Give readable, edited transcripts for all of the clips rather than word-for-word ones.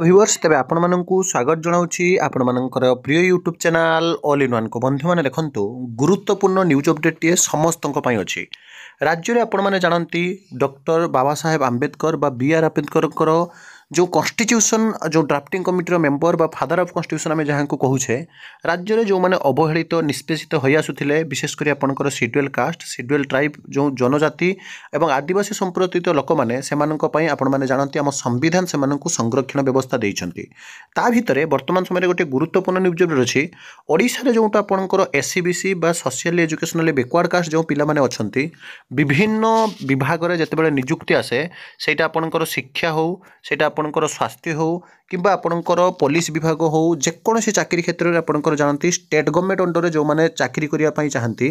Viewers तेज आपण मानू स्वागत जनाऊँगी आपण मानकर प्रिय YouTube channel all in one को बंधु मैंने देखु गुरुत्वपूर्ण न्यूज अपडेट टे समस्त अच्छी राज्य में आपण मैंने जानती doctor Baba Saheb Ambedkar B R Ambedkar जो कॉन्स्टिट्यूशन जो ड्राफ्टिंग कमिटी मेंबर बा फादर ऑफ कॉन्स्टिट्यूशन आम जहाँ कहुचे राज्य में जो मैंने अवहेलित निष्पेषित हो आसुले विशेषकर आपंकर शेड्यूल कास्ट शेड्यूल ट्राइब जो जनजाति एवं आदिवासी संप्रदाय लोक मैंने आपण मैंने जानते आम संविधान से संरक्षण व्यवस्था देइछंती ता भितर वर्तमान समय गोटे गुरुत्वपूर्ण न्यूज अच्छी ओडिशा जो आपंकर एससीबीसी बा सोशल एजुकेशनल बैकवर्ड कास्ट जो पिला माने अछंती विभिन्न विभाग में जितेबाला नियुक्ति आसे सेटा आपंकर शिक्षा हो सेटा आपंकर स्वास्थ्य हो किंबा आपंकर पुलिस विभाग हो जेकोसी चाकरी क्षेत्र में आपंकर जानती स्टेट गवर्नमेंट अंडर जो मैंने चाकरी करने चाहती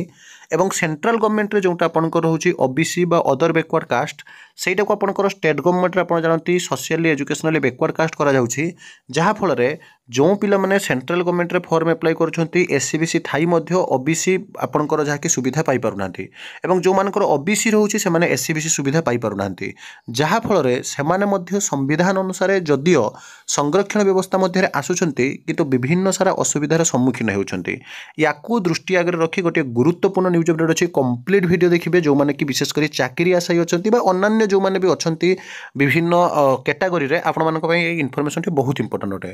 एवं सेंट्रल गवर्नमेंट रे जोटा आपंकर होची ओबीसी बा अदर बैकवर्ड कास्ट सेटा को आपंकर स्टेट गवर्नमेंट रे आपण जानती सोशली एजुकेशनली बैकवर्ड कास्ट करा जाउची जहा फल रे जो पिला माने सेंट्रल गवर्नमेंट रे फॉर्म अप्लाई करछंती एससीबीसी थाई मध्य ओबीसी आपंकर जहाँकि सुविधा पाई पारुनांती एवं जो मानकर ओबीसी रहउची से माने एससीबीसी सुविधा पाई पारुनांती जहा फल रे से माने मध्य संविधान अनुसार जदियो संरक्षण व्यवस्था मध्य आसुचंती किंतु विभिन्न सारा असुविधार सम्मुखीन होउचंती याकू दृष्टि आगे रखी गोटे गुरुत्वपूर्ण न्यूज अपडेट अच्छी कंप्लीट वीडियो देखिए जो मैंने कि विशेषकर चाकरी आशायी अच्छा अन्य जो मैंने भी अच्छा विभिन्न कैटेगरी रे आपण मानक पई इनफॉरमेशन टी बहुत इंपोर्टेंट अटे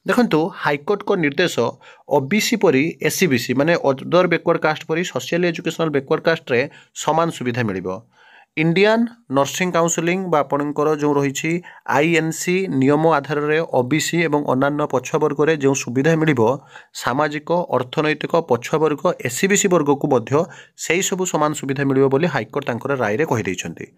देखंतु हाईकोर्ट को निर्देश ओबीसी परी एससीबीसी माने अदर बैकवर्ड कास्ट परी सोशल एजुकेशनल बैकवर्ड कास्ट रे समान सुविधा मिलिबो इंडियन नर्सिंग काउंसिलिंग बा आपणकर जो रही आईएनसी नियम आधार रे ओबीसी एवं अन्य पछुवर्ग रे जो सुविधा मिलिबो सामाजिक अर्थनैतिक पछुवर्ग एससीबीसी वर्ग को मध्य सेही सबु समान सुविधा मिलिबो बोली हाईकोर्ट तांकर राय रे कहि दैछंती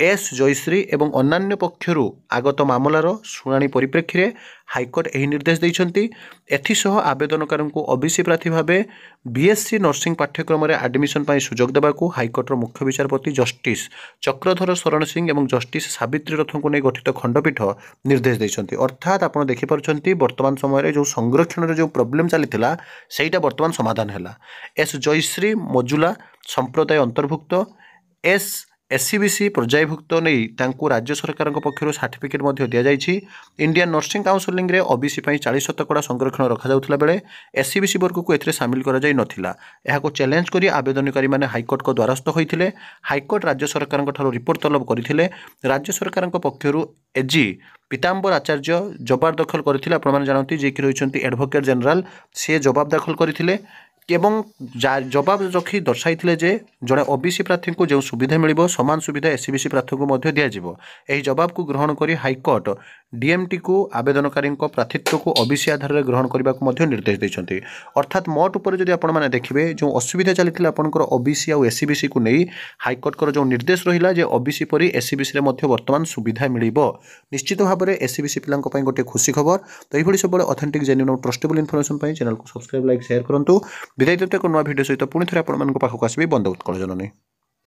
एस जयश्री एवं अन्य पक्षरु आगत मामलार शुणाणी परिप्रेक्षी रे हाईकोर्ट यही निर्देश देइछंती एथिसह आवेदनकार को ओबीसी प्रार्थी भावे बीएससी नर्सिंग पाठ्यक्रम में एडमिशन पाई सुजोग देबाकू हाईकोर्टर मुख्य विचारपति जस्टिस चक्रधर शरण सिंह एवं जस्टिस सावित्री रथ को नहीं गठित खंडपीठ निर्देश देइछंती अर्थात आपण देखि पारुछंती वर्तमान समय जो संरक्षण जो प्रोब्लेम चलीथिला सेटा वर्तमान समाधान हैला एस जयश्री मजुला संप्रदाय अंतर्भुक्त एससीबीसी पर्यायभुक्त नहीं तांकु राज्य सरकार पक्षर सर्टिफिकेट दि जाइछि इंडियन नर्सिंग काउंसिलिंग रे ओबीसी 40% संरक्षण रखा जाउथला बेले एससीबीसी वर्ग को एथिरे शामिल करा जाई नथिला एहाको चैलेंज करी आवेदनकारी माने हाईकोर्ट को द्वारस्थ होइथिले हाईकोर्ट राज्य सरकार ठारो रिपोर्ट तलब करथिले राज्य सरकार पक्षर एजी पीताम्बर आचार्य जवाब दाखल करथिले आपण माने जानନ୍ତି जे कि रहिसंती एडवोकेट जनरल से जवाब दाखल करथिले एवं जवाब रखी दर्शाई जे जड़े ओबीसी प्रार्थी को जो सुविधा मिलिबो समान सुविधा एससीबीसी प्रार्थी को मध्य दिया जिवो एही जवाब को ग्रहण करी हाईकोर्ट डीएमटी को आवेदनकारी प्रार्थीत्व को ओबीसी आधार में ग्रहण करने को मध्य निर्देश देइछंती अर्थात मोट उपर जदि आपण माने देखिबे जो असुविधा चलीथिला आपनकर ओबीसी और एससीबीसी को नहीं हाईकोर्ट कर जो निर्देश रहिला जे ओबीसी परी एससीबीसी रे मध्य वर्तमान सुविधा मिलिबो निश्चित भाव में एससीबीसी पिलांक पई गोटे खुशी खबर तो यही सब ऑथेंटिक जेन्युइन और ट्रस्टेबल इनफॉरमेशन पई चैनल को सब्सक्राइब लाइक शेयर करंतु विदाय देते को नवा वीडियो सहित पुणी थे आपण पाखक आसबि बंद उत्कल जननी।